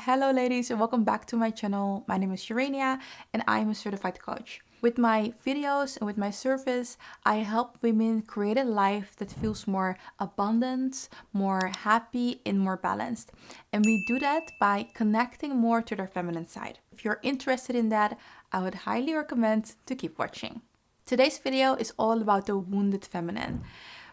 Hello ladies and welcome back to my channel. My name is Urania and I am a certified coach. With my videos and with my service, I help women create a life that feels more abundant, more happy and more balanced. And we do that by connecting more to their feminine side. If you're interested in that, I would highly recommend to keep watching. Today's video is all about the wounded feminine.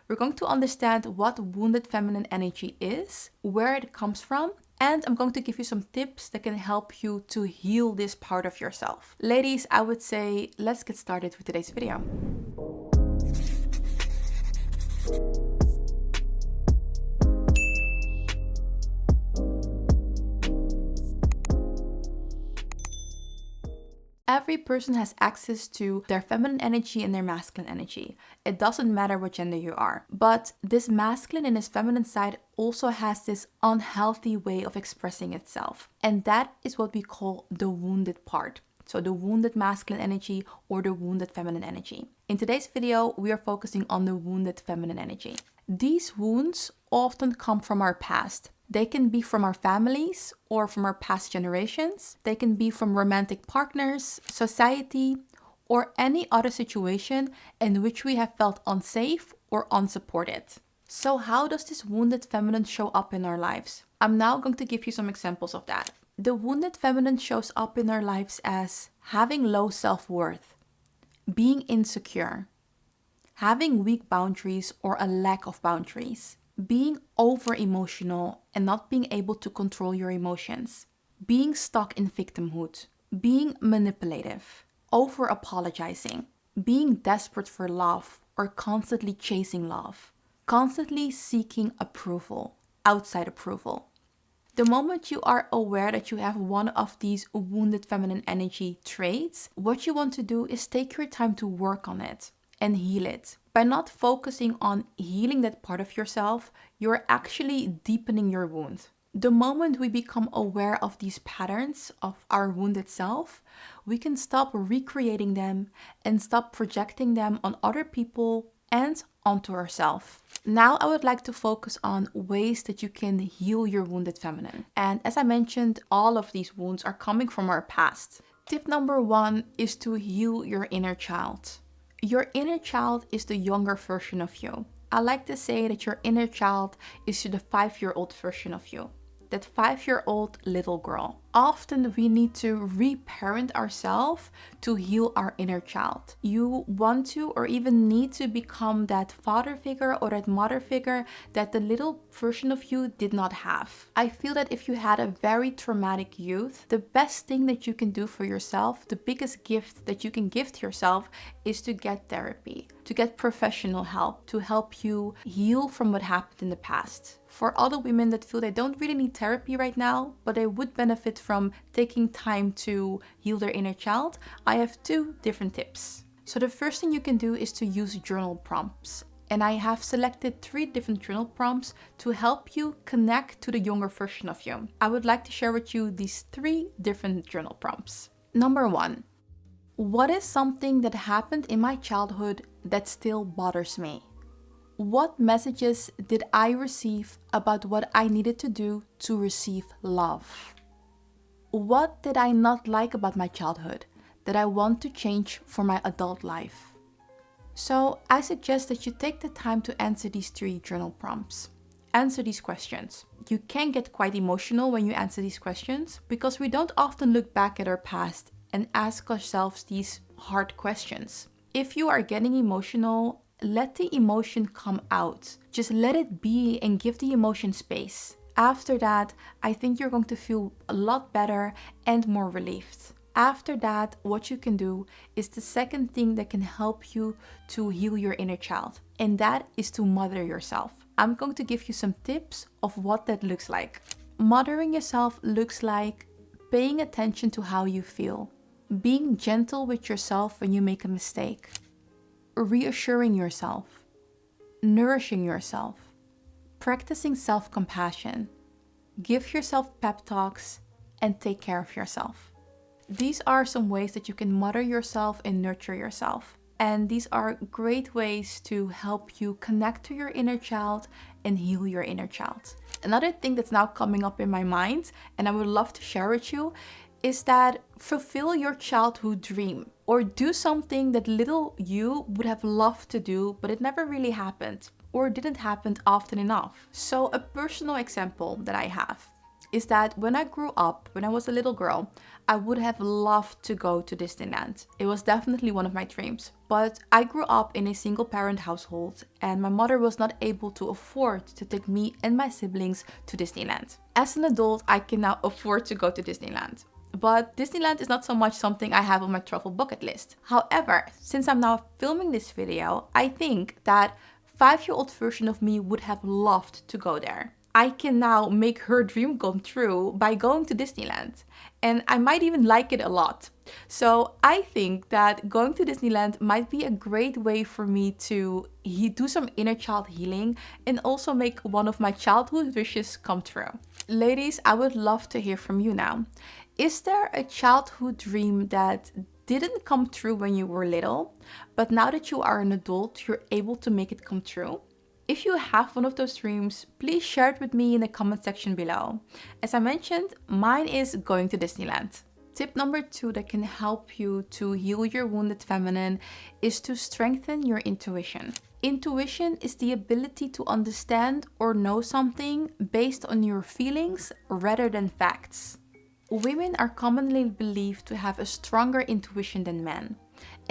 We're going to understand what wounded feminine energy is, where it comes from, and I'm going to give you some tips that can help you to heal this part of yourself. Ladies, I would say let's get started with today's video. Every person has access to their feminine energy and their masculine energy. It doesn't matter what gender you are. But this masculine and this feminine side also has this unhealthy way of expressing itself. And that is what we call the wounded part. So the wounded masculine energy or the wounded feminine energy. In today's video, we are focusing on the wounded feminine energy. These wounds often come from our past. They can be from our families or from our past generations. They can be from romantic partners, society, or any other situation in which we have felt unsafe or unsupported. So how does this wounded feminine show up in our lives? I'm now going to give you some examples of that. The wounded feminine shows up in our lives as having low self-worth, being insecure, having weak boundaries or a lack of boundaries, being over-emotional and not being able to control your emotions, being stuck in victimhood, being manipulative, over-apologizing, being desperate for love or constantly chasing love, constantly seeking approval, outside approval. The moment you are aware that you have one of these wounded feminine energy traits, what you want to do is take your time to work on it and heal it. By not focusing on healing that part of yourself, you're actually deepening your wound. The moment we become aware of these patterns of our wounded self, we can stop recreating them and stop projecting them on other people and onto ourselves. Now I would like to focus on ways that you can heal your wounded feminine. And as I mentioned, all of these wounds are coming from our past. Tip number 1 is to heal your inner child. Your inner child is the younger version of you. I like to say that your inner child is the 5-year-old version of you. That 5-year-old little girl. Often we need to reparent ourselves to heal our inner child. You want to or even need to become that father figure or that mother figure that the little version of you did not have. I feel that if you had a very traumatic youth, the best thing that you can do for yourself, the biggest gift that you can give to yourself is to get therapy, to get professional help, to help you heal from what happened in the past. For other women that feel they don't really need therapy right now, but they would benefit from taking time to heal their inner child, I have 2 different tips. So the first thing you can do is to use journal prompts. And I have selected 3 different journal prompts to help you connect to the younger version of you. I would like to share with you these 3 different journal prompts. Number 1, what is something that happened in my childhood that still bothers me? What messages did I receive about what I needed to do to receive love? What did I not like about my childhood that I want to change for my adult life? So I suggest that you take the time to answer these 3 journal prompts. Answer these questions. You can get quite emotional when you answer these questions because we don't often look back at our past and ask ourselves these hard questions. If you are getting emotional, let the emotion come out. Just let it be and give the emotion space. After that, I think you're going to feel a lot better and more relieved. After that, what you can do is the second thing that can help you to heal your inner child, and that is to mother yourself. I'm going to give you some tips of what that looks like. Mothering yourself looks like paying attention to how you feel, being gentle with yourself when you make a mistake, reassuring yourself, nourishing yourself, practicing self-compassion, give yourself pep talks, and take care of yourself. These are some ways that you can mother yourself and nurture yourself. And these are great ways to help you connect to your inner child and heal your inner child. Another thing that's now coming up in my mind, and I would love to share with you, is that fulfill your childhood dream or do something that little you would have loved to do, but it never really happened or didn't happen often enough. So a personal example that I have is that when I grew up, when I was a little girl, I would have loved to go to Disneyland. It was definitely one of my dreams. But I grew up in a single parent household and my mother was not able to afford to take me and my siblings to Disneyland. As an adult, I can now afford to go to Disneyland. But Disneyland is not so much something I have on my travel bucket list. However, since I'm now filming this video, I think that 5-year-old version of me would have loved to go there. I can now make her dream come true by going to Disneyland. And I might even like it a lot. So I think that going to Disneyland might be a great way for me to do some inner child healing and also make one of my childhood wishes come true. Ladies, I would love to hear from you now. Is there a childhood dream that didn't come true when you were little, but now that you are an adult, you're able to make it come true? If you have one of those dreams, please share it with me in the comment section below. As I mentioned, mine is going to Disneyland. Tip number 2 that can help you to heal your wounded feminine is to strengthen your intuition. Intuition is the ability to understand or know something based on your feelings rather than facts. Women are commonly believed to have a stronger intuition than men.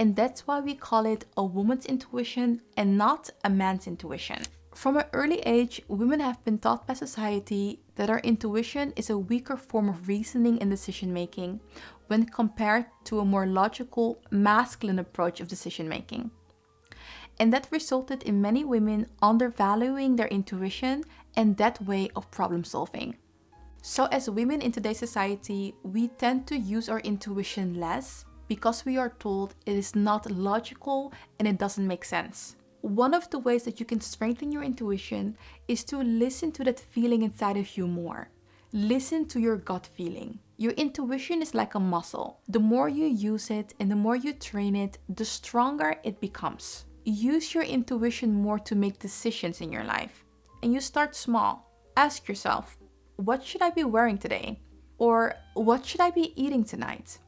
And that's why we call it a woman's intuition and not a man's intuition. From an early age, women have been taught by society that our intuition is a weaker form of reasoning and decision making when compared to a more logical, masculine approach of decision making. And that resulted in many women undervaluing their intuition and that way of problem solving. So as women in today's society, we tend to use our intuition less because we are told it is not logical and it doesn't make sense. One of the ways that you can strengthen your intuition is to listen to that feeling inside of you more. Listen to your gut feeling. Your intuition is like a muscle. The more you use it and the more you train it, the stronger it becomes. Use your intuition more to make decisions in your life. And you start small. Ask yourself, what should I be wearing today? Or what should I be eating tonight?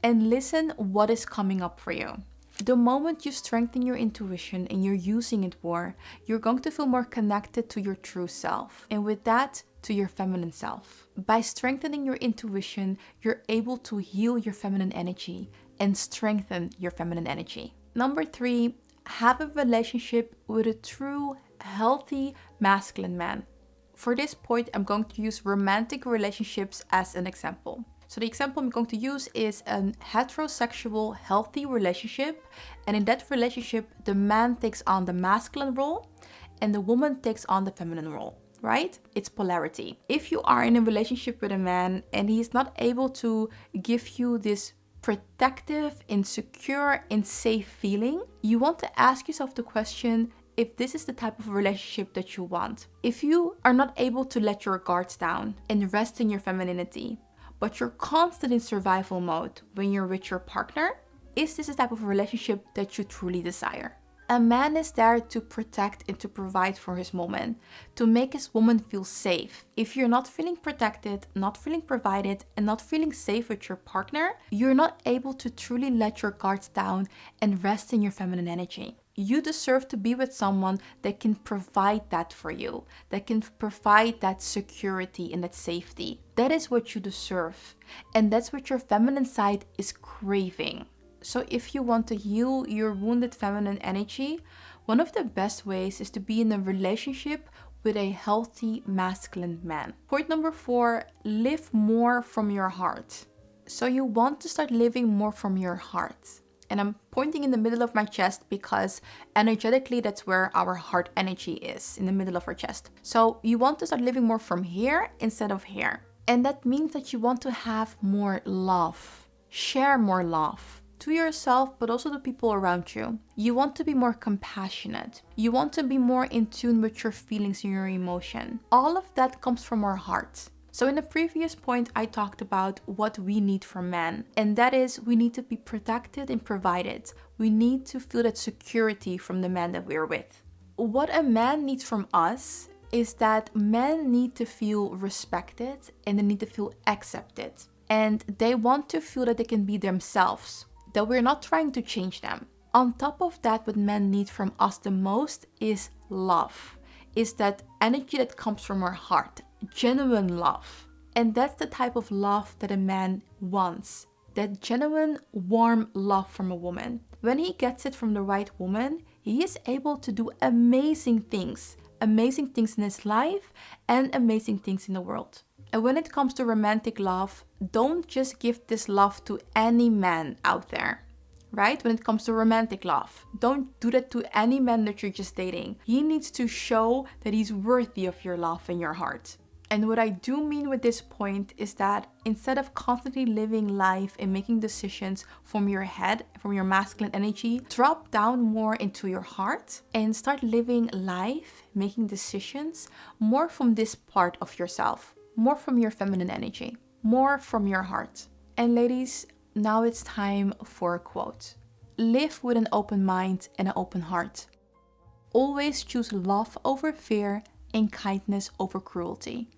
And listen what is coming up for you. The moment you strengthen your intuition and you're using it more, you're going to feel more connected to your true self. And with that, to your feminine self. By strengthening your intuition, you're able to heal your feminine energy and strengthen your feminine energy. Number 3, have a relationship with a true, healthy, masculine man. For this point, I'm going to use romantic relationships as an example. So the example I'm going to use is a heterosexual, healthy relationship. And in that relationship, the man takes on the masculine role and the woman takes on the feminine role, right? It's polarity. If you are in a relationship with a man and he's not able to give you this protective, insecure, and safe feeling, you want to ask yourself the question, if this is the type of relationship that you want. If you are not able to let your guards down and rest in your femininity, but you're constant in survival mode when you're with your partner, is this the type of relationship that you truly desire? A man is there to protect and to provide for his woman, to make his woman feel safe. If you're not feeling protected, not feeling provided, and not feeling safe with your partner, you're not able to truly let your guards down and rest in your feminine energy. You deserve to be with someone that can provide that for you, that can provide that security and that safety. That is what you deserve. And that's what your feminine side is craving. So if you want to heal your wounded feminine energy, one of the best ways is to be in a relationship with a healthy masculine man. Point number 4, live more from your heart. So you want to start living more from your heart. And I'm pointing in the middle of my chest because energetically that's where our heart energy is, in the middle of our chest. So you want to start living more from here instead of here. And that means that you want to have more love, share more love to yourself, but also to people around you. You want to be more compassionate. You want to be more in tune with your feelings and your emotion. All of that comes from our heart. So in the previous point, I talked about what we need from men. And that is, we need to be protected and provided. We need to feel that security from the man that we're with. What a man needs from us is that men need to feel respected and they need to feel accepted. And they want to feel that they can be themselves, that we're not trying to change them. On top of that, what men need from us the most is love, is that energy that comes from our heart, genuine love. And that's the type of love that a man wants, that genuine, warm love from a woman. When he gets it from the right woman, he is able to do amazing things in his life and amazing things in the world. And when it comes to romantic love, don't just give this love to any man out there, right? When it comes to romantic love, don't do that to any man that you're just dating. He needs to show that he's worthy of your love and your heart. And what I do mean with this point is that instead of constantly living life and making decisions from your head, from your masculine energy, drop down more into your heart and start living life, making decisions more from this part of yourself, more from your feminine energy, more from your heart. And ladies, now it's time for a quote. Live with an open mind and an open heart. Always choose love over fear and kindness over cruelty.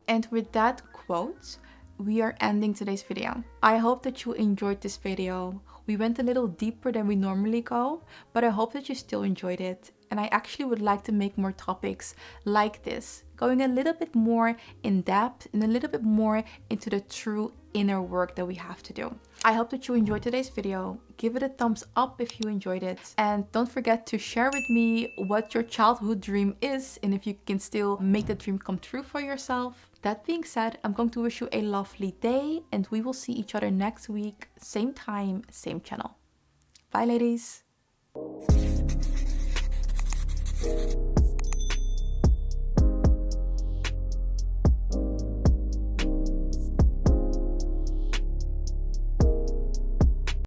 And with that quote, we are ending today's video. I hope that you enjoyed this video. We went a little deeper than we normally go, but I hope that you still enjoyed it. And I actually would like to make more topics like this, going a little bit more in depth and a little bit more into the true inner work that we have to do. I hope that you enjoyed today's video. Give it a thumbs up if you enjoyed it. And don't forget to share with me what your childhood dream is and if you can still make the dream come true for yourself. That being said, I'm going to wish you a lovely day and we will see each other next week, same time, same channel. Bye, ladies.